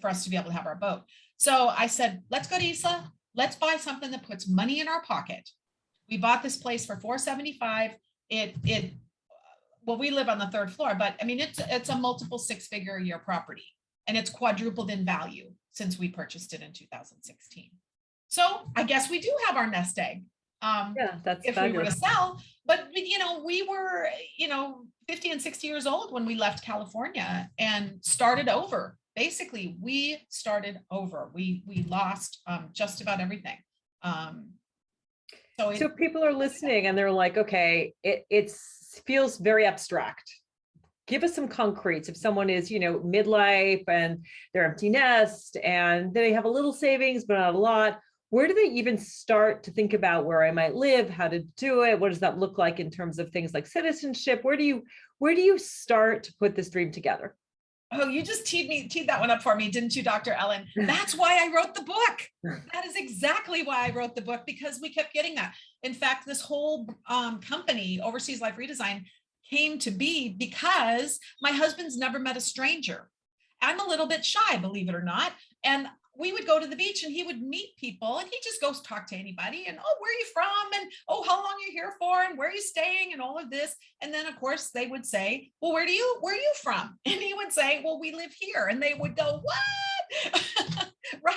for us to be able to have our boat. So I said, let's go to Isla. Let's buy something that puts money in our pocket. We bought this place for $475. Well, we live on the 3rd floor, but I mean, it's a multiple 6-figure a year property, and it's quadrupled in value since we purchased it in 2016. So I guess we do have our nest egg. Yeah, that's if fabulous. We were to sell, but you know, we were, you know, 50 and 60 years old when we left California and started over. Basically, we started over. We lost just about everything. So people are listening and they're like, okay, it feels very abstract. Give us some concretes. If someone is, you know, midlife and they're empty nest and they have a little savings, but not a lot, where do they even start to think about where I might live, how to do it? What does that look like in terms of things like citizenship? Where do you start to put this dream together? Oh, you just teed that one up for me, didn't you, Dr. Ellen? That's why I wrote the book. That is exactly why I wrote the book, because we kept getting that. In fact, this whole company, Overseas Life Redesign, came to be because my husband's never met a stranger. I'm a little bit shy, believe it or not. And we would go to the beach and he would meet people and he just goes talk to anybody and, oh, where are you from? And, oh, how long are you here for? And where are you staying? And all of this. And then of course they would say, well, where are you from? And he would say, well, we live here. And they would go, what? Right.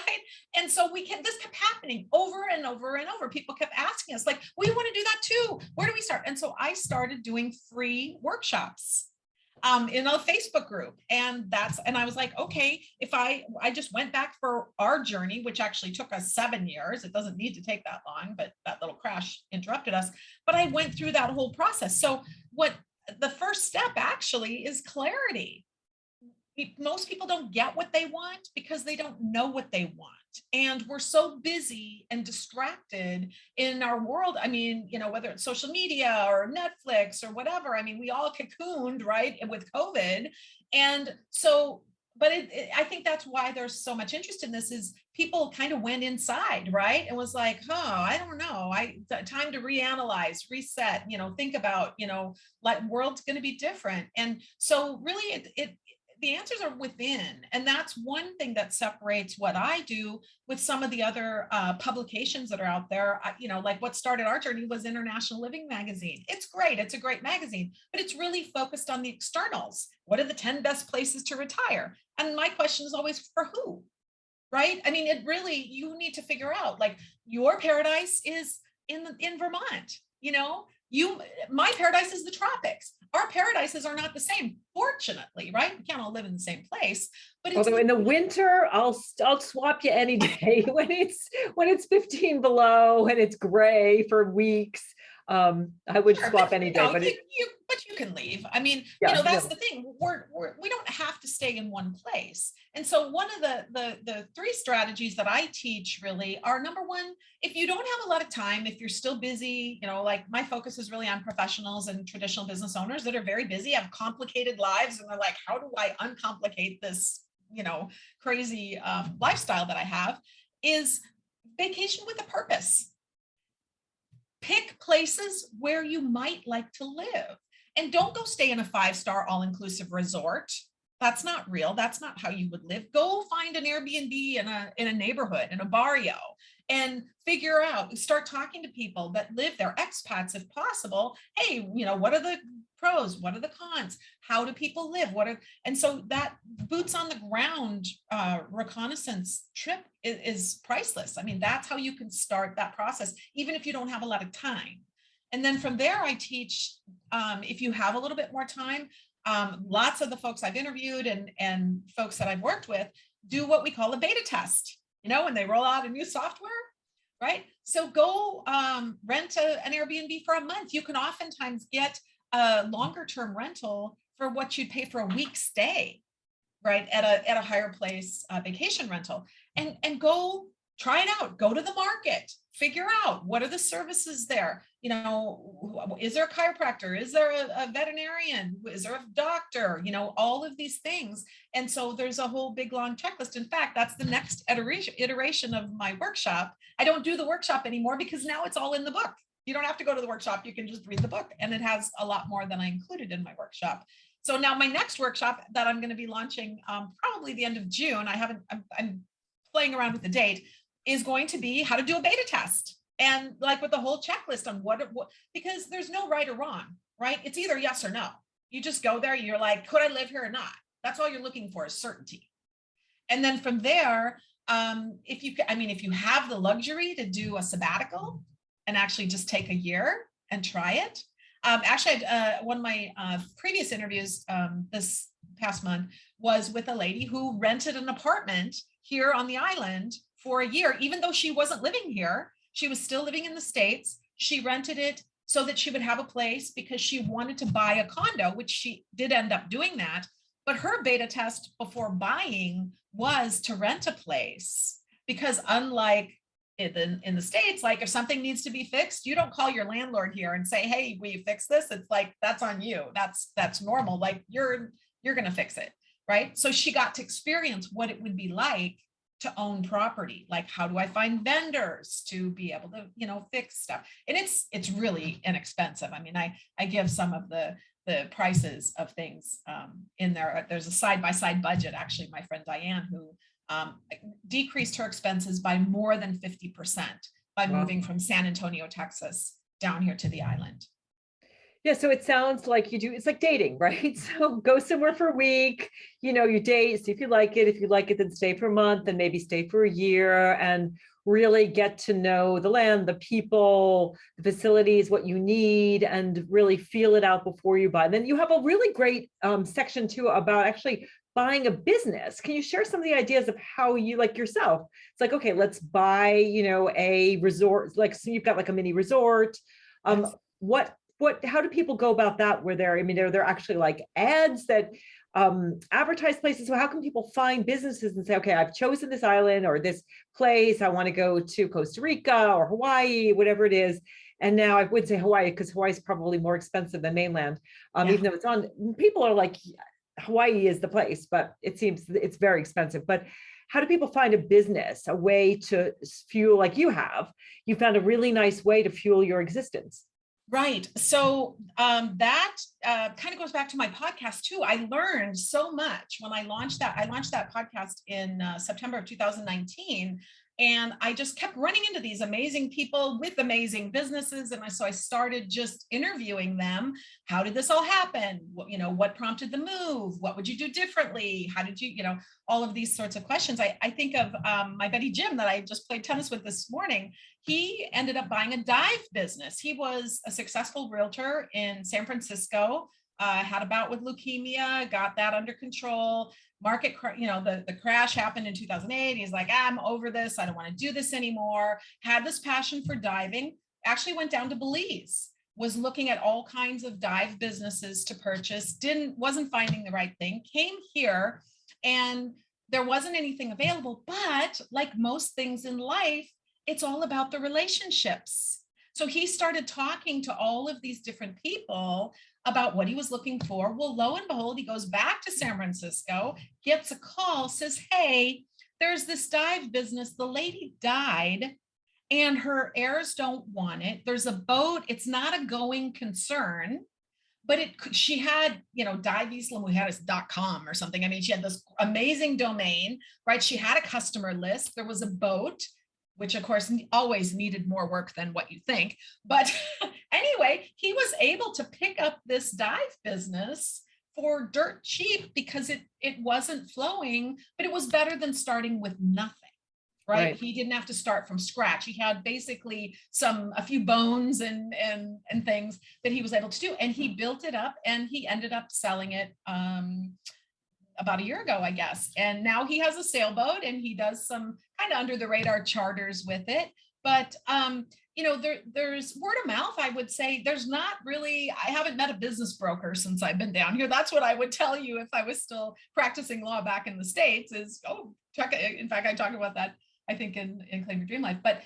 And so this kept happening over and over and over. People kept asking us like, we want to do that too. Where do we start? And so I started doing free workshops in a Facebook group. And I was like, okay, if I just went back for our journey, which actually took us 7 years, it doesn't need to take that long, but that little crash interrupted us. But I went through that whole process. So the first step actually is clarity. Most people don't get what they want because they don't know what they want. And we're so busy and distracted in our world. I mean, you know, whether it's social media or Netflix or whatever, I mean, we all cocooned, right, with COVID. And so, but I think that's why there's so much interest in this is people kind of went inside, right? And was like, I don't know. Time to reanalyze, reset, you know, think about, you know, like world's going to be different. And so really the answers are within. And that's one thing that separates what I do with some of the other publications that are out there. You know, like what started our journey was International Living Magazine. It's great. It's a great magazine, but it's really focused on the externals. What are the 10 best places to retire? And my question is always, for who? Right? I mean, you need to figure out, like, your paradise is in Vermont, you know? My paradise is the tropics. Our paradises are not the same, fortunately, right? We can't all live in the same place. But although in the winter, I'll swap you any day when it's 15 below and it's gray for weeks. I would swap any day, but you can leave. I mean, you know, that's the thing. We don't have to stay in one place. And so one of the 3 strategies that I teach really are, number one, if you don't have a lot of time, if you're still busy, you know, like my focus is really on professionals and traditional business owners that are very busy, have complicated lives, and they're like, how do I uncomplicate this, you know, crazy lifestyle that I have? Is vacation with a purpose. Pick places where you might like to live, and don't go stay in a 5-star all-inclusive resort. That's not real. That's not how you would live. Go find an Airbnb in a neighborhood, in a barrio, and figure out, start talking to people that live there, expats if possible. Hey, what are the pros? What are the cons? How do people live? And so that boots on the ground reconnaissance trip is priceless. I mean, that's how you can start that process, even if you don't have a lot of time. And then from there, I teach, if you have a little bit more time, lots of the folks I've interviewed and folks that I've worked with do what we call a beta test. When they roll out a new software, right? So go rent an Airbnb for a month. You can oftentimes get a longer term rental for what you'd pay for a week stay, right? At a higher place vacation rental, and go try it out. Go to the market, figure out what are the services there. Is there a chiropractor? Is there a veterinarian? Is there a doctor? All of these things. And so there's a whole big long checklist. In fact, that's the next iteration of my workshop. I don't do the workshop anymore because now it's all in the book. You don't have to go to the workshop. You can just read the book, and it has a lot more than I included in my workshop. So now my next workshop that I'm going to be launching probably the end of June, I'm playing around with the date, is going to be how to do a beta test, and like with the whole checklist on what because there's no right or wrong, right? It's either yes or no. You just go there, you're like, could I live here or not? That's all you're looking for, is certainty. And then from there, if you have the luxury to do a sabbatical and actually just take a year and try it. Actually, one of my previous interviews this past month was with a lady who rented an apartment here on the island for a year. Even though she wasn't living here, she was still living in the States. She rented it so that she would have a place because she wanted to buy a condo, which she did end up doing that. But her beta test before buying was to rent a place, because unlike in the States, like if something needs to be fixed, you don't call your landlord here and say, hey, will you fix this? It's like, that's on you. That's normal. Like you're going to fix it. Right. So she got to experience what it would be like to own property. Like, how do I find vendors to be able to, fix stuff? And it's really inexpensive. I mean, I give some of the prices of things in there. There's a side-by-side budget. Actually, my friend Diane, who decreased her expenses by more than 50% by moving from San Antonio, Texas, down here to the island. Yeah, so it sounds like it's like dating, right? So go somewhere for a week, you date, see if you like it. If you like it, then stay for a month, and maybe stay for a year, and really get to know the land, the people, the facilities, what you need, and really feel it out before you buy. And then you have a really great section too about actually buying a business. Can you share some of the ideas of how you, like yourself, it's like, okay, let's buy, a resort, like, so you've got like a mini resort. Yes. How do people go about that? Are there actually like ads that advertise places? So how can people find businesses and say, okay, I've chosen this island or this place, I want to go to Costa Rica or Hawaii, whatever it is. And now I would say Hawaii, because Hawaii is probably more expensive than mainland, even though it's on, people are like, Hawaii is the place, but it seems it's very expensive. But how do people find a business, a way to fuel, like you found a really nice way to fuel your existence? Right. So that kind of goes back to my podcast too. I learned so much when I launched that. I launched that podcast in September of 2019. And I just kept running into these amazing people with amazing businesses. And so I started just interviewing them. How did this all happen? What prompted the move? What would you do differently? How did you, all of these sorts of questions. I think of my buddy Jim that I just played tennis with this morning. He ended up buying a dive business. He was a successful realtor in San Francisco, had a bout with leukemia, got that under control. The crash happened in 2008. He's like, I'm over this. I don't want to do this anymore. Had this passion for diving, actually went down to Belize, was looking at all kinds of dive businesses to purchase, wasn't finding the right thing, came here, and there wasn't anything available. But like most things in life, it's all about the relationships. So he started talking to all of these different people about what he was looking for. Well, lo and behold, he goes back to San Francisco, gets a call, says, hey, there's this dive business. The lady died and her heirs don't want it. There's a boat. It's not a going concern, but she had, diveislammujeres.com or something. I mean, she had this amazing domain, right? She had a customer list. There was a boat. which of course always needed more work than what you think. But anyway, he was able to pick up this dive business for dirt cheap because it wasn't flowing, but it was better than starting with nothing. Right? He didn't have to start from scratch. He had basically a few bones and things that he was able to do. And he built it up and he ended up selling it about a year ago, I guess. And now he has a sailboat and he does some kind of under the radar charters with it. But, you know, there's word of mouth, I would say. There's not really, I haven't met a business broker since I've been down here. That's what I would tell you if I was still practicing law back in the States is, check it. In fact, I talked about that, I think, in Claim Your Dream Life. But,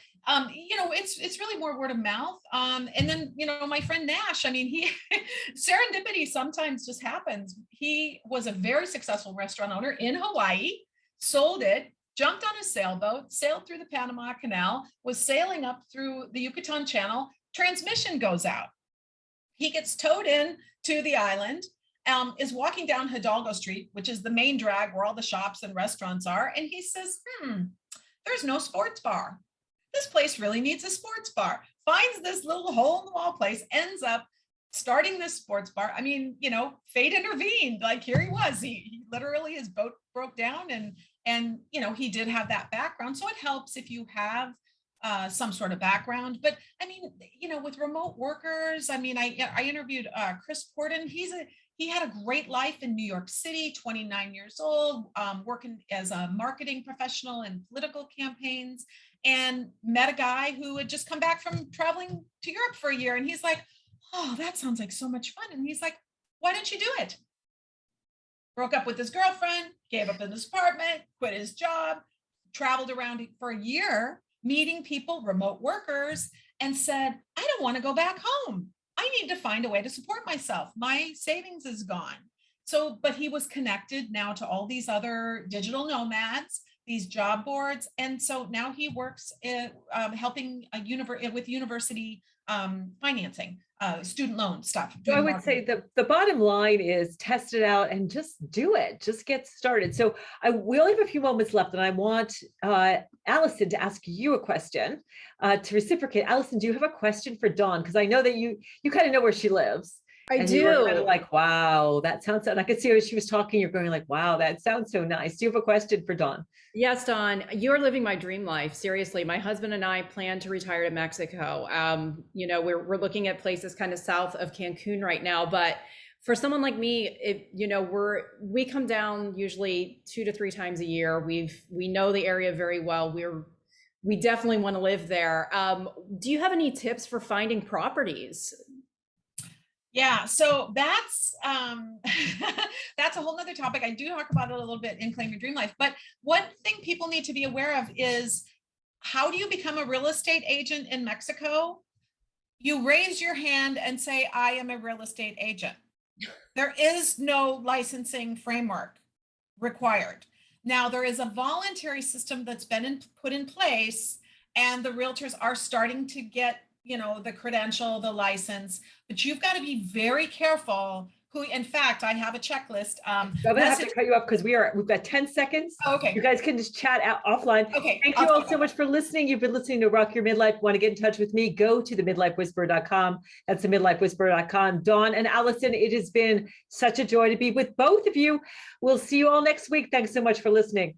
you know, it's really more word of mouth. And then, you know, my friend Nash, I mean, serendipity sometimes just happens. He was a very successful restaurant owner in Hawaii, sold it, jumped on a sailboat, sailed through the Panama Canal, was sailing up through the Yucatan Channel, transmission goes out. He gets towed in to the island, is walking down Hidalgo Street, which is the main drag where all the shops and restaurants are. And he says, there's no sports bar. This place really needs a sports bar. Finds this little hole in the wall place, ends up starting this sports bar. I mean, you know, fate intervened. Like here he was, he literally, his boat broke down and, you know, he did have that background. So it helps if you have some sort of background. But I mean, you know, with remote workers, I mean, I interviewed Chris Porton. He had a great life in New York City, 29 years old, working as a marketing professional in political campaigns, and met a guy who had just come back from traveling to Europe for a year. And he's like, oh, that sounds like so much fun. And he's like, why don't you do it? Broke up with his girlfriend, gave up his apartment, quit his job, traveled around for a year, meeting people, remote workers, and said, I don't want to go back home. I need to find a way to support myself. My savings is gone. So, but he was connected now to all these other digital nomads, these job boards. And so now he works helping with university financing, student loan stuff. So I would say the bottom line is test it out and just do it. Just get started. So we only have a few moments left, and I want Allison to ask you a question to reciprocate. Allison, do you have a question for Dawn? Because I know that you kind of know where she lives. I do. You were kind of like, wow, that sounds. And I could see as she was talking, you're going like, wow, that sounds so nice. Do you have a question for Dawn? Yes, Dawn, you're living my dream life. Seriously, my husband and I plan to retire to Mexico. You know, we're looking at places kind of south of Cancun right now, but for someone like me, you know, we come down usually 2 to 3 times a year. We know the area very well. We definitely want to live there. Do you have any tips for finding properties? Yeah, so that's that's a whole nother topic. I do talk about it a little bit in Claim Your Dream Life. But one thing people need to be aware of is, how do you become a real estate agent in Mexico? You raise your hand and say, I am a real estate agent. There is no licensing framework required. Now, there is a voluntary system that's been put in place, and the realtors are starting to get, you know, the credential, the license, but you've got to be very careful who, in fact, I have a checklist. I'm gonna have to cut you off because we've got 10 seconds. Oh, okay. You guys can just chat out offline. Okay. Thank you all so much for listening. You've been listening to Rock Your Midlife. Want to get in touch with me? Go to the midlifewhisperer.com. That's the midlifewhisperer.com. Dawn and Allison, it has been such a joy to be with both of you. We'll see you all next week. Thanks so much for listening.